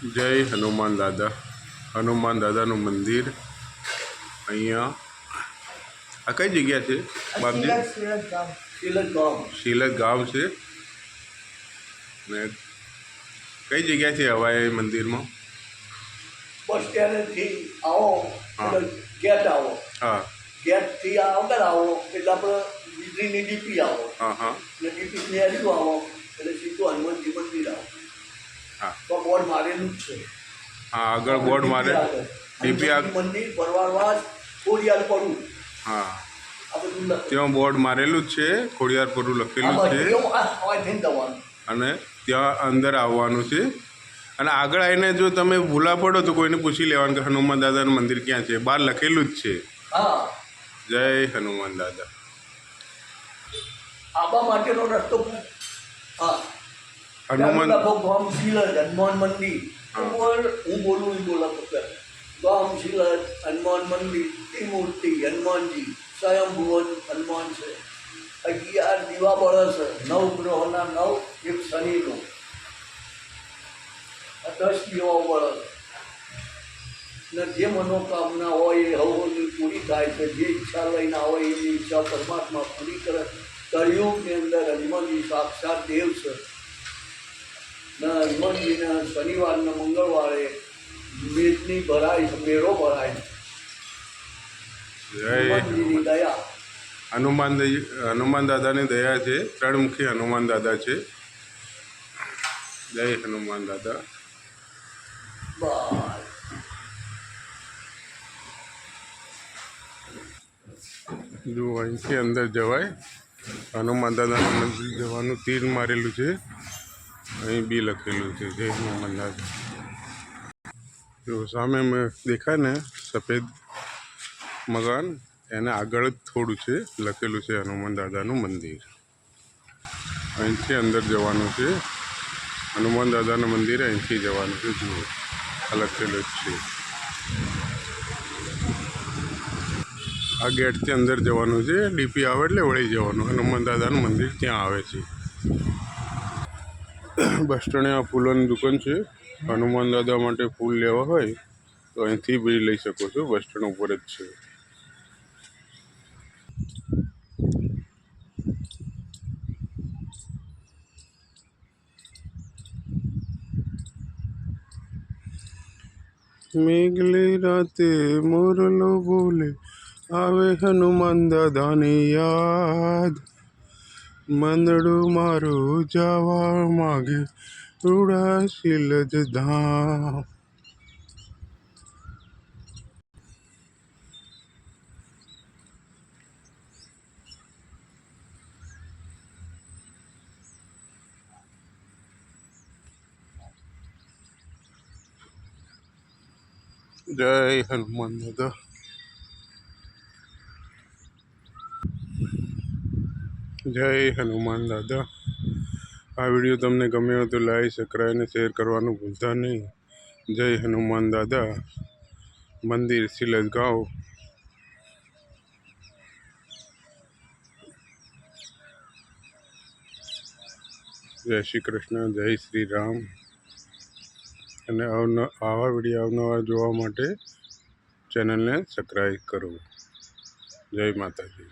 જય હનુમાન દાદા. હનુમાન દાદાનું મંદિર અહીંયા આ કઈ જગ્યા છે બાપજી? શીલક ગામ છે ને કઈ જગ્યા છે હવાય મંદિરમાં? બસ સ્ટેન્ડથી આવો એટલે ગેટ આવો, હા, ગેટથી આગળ આવો એટલે આપણે વીજળીની ડીપી આવો, હા હા, એટલે ડીપીની આજુ આવો એટલે સીધું હનુમાનજી મંદિર આવો. હા, તો બોર્ડ મારેલું જ છે. હા, આગળ બોર્ડ મારે ડીપી મંદિર પરવારવાસ ખોડિયાર પડું. હા, આ બધું ત્યાં બોર્ડ મારેલું જ છે, ખોડિયાર પરુ લખેલું છે અને ત્યાં અંદર આવવાનું છે. અને આગળ આવીને જો તમે ભૂલા પડો તો કોઈને પૂછી લેવાનું કે હનુમાન દાદાનું મંદિર ક્યાં છે. બહાર લખેલું જ છે. હા, જય હનુમાન દાદા. આબા માટેનો રસ્તો હા હનુમાન ગામ શીલજ હનુમાન મંદિર. હું બોલું એ બોલા પકડ ગામ શીલજ હનુમાન મંદિર ત્રિમૂર્તિ હનુમાનજી સ્વયંભુવન હનુમાન છે. 11 દીવા બળે છે, 9 ગ્રહોના 9, એક શનિનો 10 દીવાઓ બળે ને જે મનોકામના હોય એ હવની પૂરી થાય છે. જે ઈચ્છા લઈને હોય એની ઈચ્છા પરમાત્મા પૂરી કરે. કળિયુગની અંદર હનુમાનજી સાક્ષાત દેવ છે ને હનુમાનજીને શનિવારને મંગળવારે મેદની ભરાય છે, મેળો ભરાય છે. હનુમાનજીની દયા. હનુમાન દાદાની દયા છે. 3 મુખી હનુમાન દાદા છે. જય હનુમાન દાદા. જો અહીંથી અંદર જવાય. હનુમાન દાદાના મંદિર જવાનું તીર મારેલું છે. અહીં બી લખેલું છે જય હનુમાન દાદા. જો સામે મેં દેખાય ને સફેદ મકાન, એને આગળ જ થોડું છે લખેલું છે હનુમાન દાદાનું મંદિર. અહીંથી અંદર જવાનું છે. હનુમાન દાદાનું મંદિર અહીંથી જવાનું છે. જુઓ આ લખેલું જ છે. આ ગેટથી અંદર જવાનું છે. ડીપી આવે એટલે વળી જવાનું. હનુમાન દાદાનું મંદિર ત્યાં આવે છે. બસ સ્ટેન્ડે આ ફૂલોની દુકાન છે. હનુમાન દાદા માટે ફૂલ લેવા હોય તો અહીંથી બી લઈ શકો છો. બસ સ્ટેન્ડ ઉપર જ છે. મેઘલી રાતે મોરલો બોલે, આવે હનુમાન દાદાની યાદ. મંદડું મારું જવા માગે, રૂડા શીલજ ધામ. જય હનુમાન દાદા. જય હનુમાન દાદા. આ વિડીયો તમને ગમ્યો હોય તો લાઈક, સબસ્ક્રાઈબ અને શેર કરવાનું ભૂલતા નહીં. જય હનુમાન દાદા. મંદિર શીલજ ગાંવ. જય શ્રી કૃષ્ણ, જય શ્રી રામ. અને આવા વિડીયો અવનવા જોવા માટે ચેનલને સબસ્ક્રાઈબ કરો. જય માતાજી.